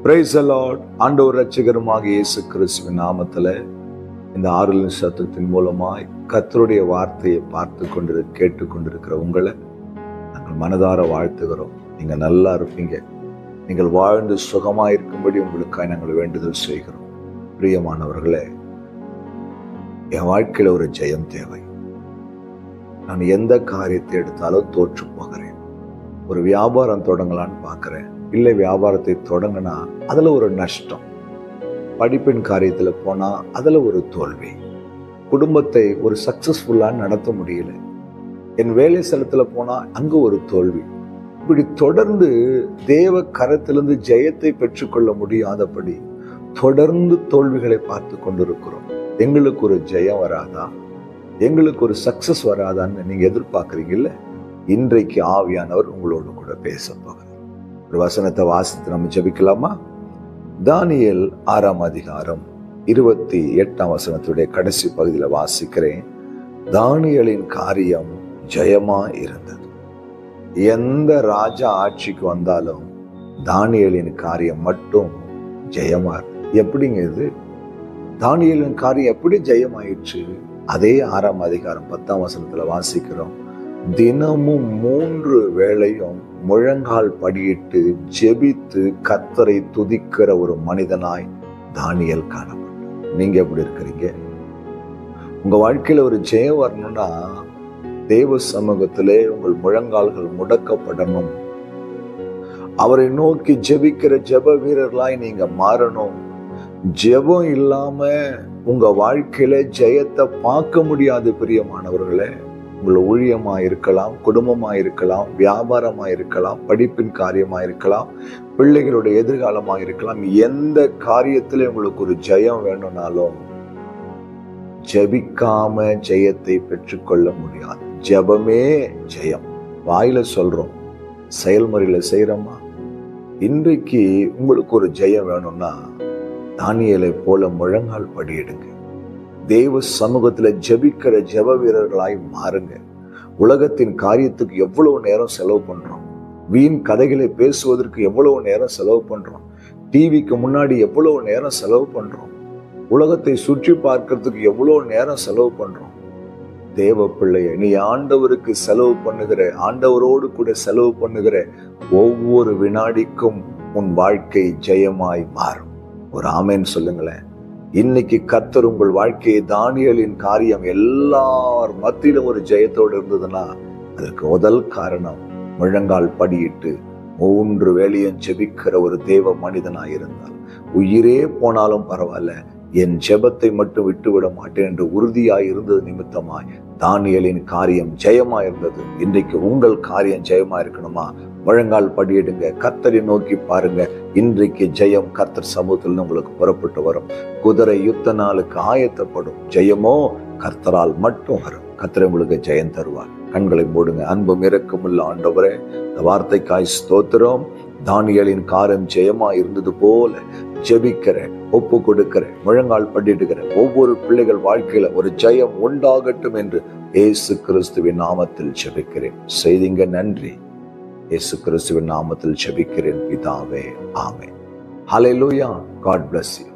Praise the Lord. ஆண்டவர் இரட்சகருமாக இயேசு கிறிஸ்துவின் நாமத்துல இந்த ஆறுதலின் சத்தத்தின் மூலமாய் கர்த்தருடைய வார்த்தையை கேட்டுக்கொண்டிருக்கிற உங்களை நாங்கள் மனதார வாழ்த்துகிறோம். நீங்க நல்லா இருப்பீங்க, நீங்கள் வாழ்ந்து சுகமாயிருக்கும்படி உங்களுக்காக நாங்கள் வேண்டுதல் செய்கிறோம். பிரியமானவர்களே, என் வாழ்க்கையில ஒரு ஜெயம் தேவை. நான் எந்த காரியத்தை எடுத்தாலும் தோற்று போகிறேன். ஒரு வியாபாரம் தொடங்கலான்னு பார்க்கிறேன், இல்லை வியாபாரத்தை தொடங்கினா அதுல ஒரு நஷ்டம். படிப்பின் காரியத்துல போனா அதுல ஒரு தோல்வி. குடும்பத்தை ஒரு சக்சஸ்ஃபுல்லா நடத்த முடியல. என் வேலை ஸ்தலத்துல போனா அங்க ஒரு தோல்வி. இப்படி தொடர்ந்து தேவ கரத்திலிருந்து ஜெயத்தை பெற்றுக்கொள்ள முடியாதபடி தொடர்ந்து தோல்விகளை பார்த்து கொண்டிருக்கிறோம். எங்களுக்கு ஒரு ஜெயம் வராதா, எங்களுக்கு ஒரு சக்சஸ் வராதான்னு நீங்க எதிர்பார்க்குறீங்கல்ல. இன்றைக்கு ஆவியானவர் உங்களோடு கூட பேச போகிறார். ஒரு வசனத்தை வாசித்து நம்ம ஜெபிக்கலாமா? தானியேல் 6ஆம் அதிகாரம் 28ஆம் வசனத்துடைய கடைசி பகுதியில வாசிக்கிறேன். தானியேலின் காரியம் ஜெயமா இருந்தது. எந்த ராஜா ஆட்சிக்கு வந்தாலும் தானியேலின் காரியம் மட்டும் ஜெயமா இருந்தது. எப்படிங்க இது? தானியேலின் காரியம் எப்படி ஜெயமாயிற்று? அதே 6ஆம் அதிகாரம் 10ஆம் வசனத்துல வாசிக்கிறோம். தினமும் 3 வேளையும் முழங்கால் படியிட்டு ஜெபித்து கர்த்தரை துதிக்கிற ஒரு மனிதனாய் தானியேல் காணப்பட்டார். நீங்க எப்படி இருக்கிறீங்க? உங்க வாழ்க்கையில ஒரு ஜெயம் வரணும்னா தேவ சமூகத்திலே உங்கள் முழங்கால்கள் முடக்கப்படணும். அவரை நோக்கி ஜெபிக்கிற ஜெப வீரர்களாய் நீங்க மாறணும். ஜெபம் இல்லாம உங்க வாழ்க்கையில ஜெயத்தை பார்க்க முடியாது. பிரியமானவர்களே, உங்கள் ஊழியமா இருக்கலாம், குடும்பமா இருக்கலாம், வியாபாரமா இருக்கலாம், படிப்பின் காரியமா இருக்கலாம், பிள்ளைகளுடைய எதிர்காலமா இருக்கலாம். எந்த காரியத்திலே உங்களுக்கு ஒரு ஜெயம் வேணும்னாலும் ஜெபிக்காம ஜெயத்தை பெற்றுக்கொள்ள முடியாது. ஜெபமே ஜெயம். வாயில சொல்றோம், செயல்முறையில செய்யறோமா? இன்றைக்கு உங்களுக்கு ஒரு ஜெயம் வேணும்னா தானியேலை போல முழங்கால் படியிடுங்க. தேவ சமூகத்துல ஜெபிக்கிற ஜெப வீரர்களாய் மாறுங்க. உலகத்தின் காரியத்துக்கு எவ்வளவு நேரம் செலவு பண்றோம்? வீண் கதைகளை பேசுவதற்கு எவ்வளவு நேரம் செலவு பண்றோம்? டிவிக்கு முன்னாடி எவ்வளவு நேரம் செலவு பண்றோம்? உலகத்தை சுற்றி பார்க்கறதுக்கு எவ்வளவு நேரம் செலவு பண்றோம்? தேவ பிள்ளைய, நீ ஆண்டவருக்கு செலவு பண்ணுகிற, ஆண்டவரோடு கூட செலவு பண்ணுகிற ஒவ்வொரு வினாடிக்கும் உன் வாழ்க்கை ஜெயமாய் மாறும். ஒரு ஆமென் சொல்லுங்களேன். இன்னைக்கு கர்த்தர் உங்கள் வாழ்க்கையை, தானியேலின் காரியம் எல்லார் மத்தியிலும் ஒரு ஜெயத்தோடு இருந்ததுன்னா அதற்கு முதல் காரணம் முழங்கால் படியிட்டு 3 வேளையும் ஜெபிக்கிற ஒரு தேவ மனிதனாய் இருந்தால். உயிரே போனாலும் பரவாயில்ல, என் ஜெபத்தை மட்டும் விட்டுவிட மாட்டேன் என்று உறுதியாய் இருந்தது நிமித்தமாய் தானியேலின் காரியம் ஜெயமா இருந்தது. இன்றைக்கு உங்கள் காரியம் ஜெயமா இருக்கணுமா? முழங்கால் படியிடுங்க, கர்த்தரை நோக்கி பாருங்க. இன்றைக்கு ஜெயம் கர்த்தர் சமூகத்தில் உங்களுக்கு புறப்பட்டு வரும். குதிரை யுத்த நாளுக்கு ஆயத்தப்படும், ஜெயமோ கர்த்தரால் மட்டும் வரும். கர்த்தர் உங்களுக்கு ஜெயம் தருவார். கண்களை மூடுங்க. அன்பும் இரக்கமுள்ள ஆண்டவரே, இந்த வார்த்தைக்காய் ஸ்தோத்திரம். தானியேலின் காரியம் ஜெயமா இருந்தது போல ஜெபிக்கிற, ஒப்பு கொடுக்கிற, முழங்கால் படியிடுகிற ஒவ்வொரு பிள்ளைகள் வாழ்க்கையில ஒரு ஜெயம் உண்டாகட்டும் என்று இயேசு கிறிஸ்துவின் நாமத்தில் ஜெபிக்கிறேன். செய்திங்க. நன்றி. இயேசு கிறிஸ்துவின் நாமத்தில் ஜெபிக்கிறேன் பிதாவே, ஆமென். ஹல்லேலூயா. God bless you.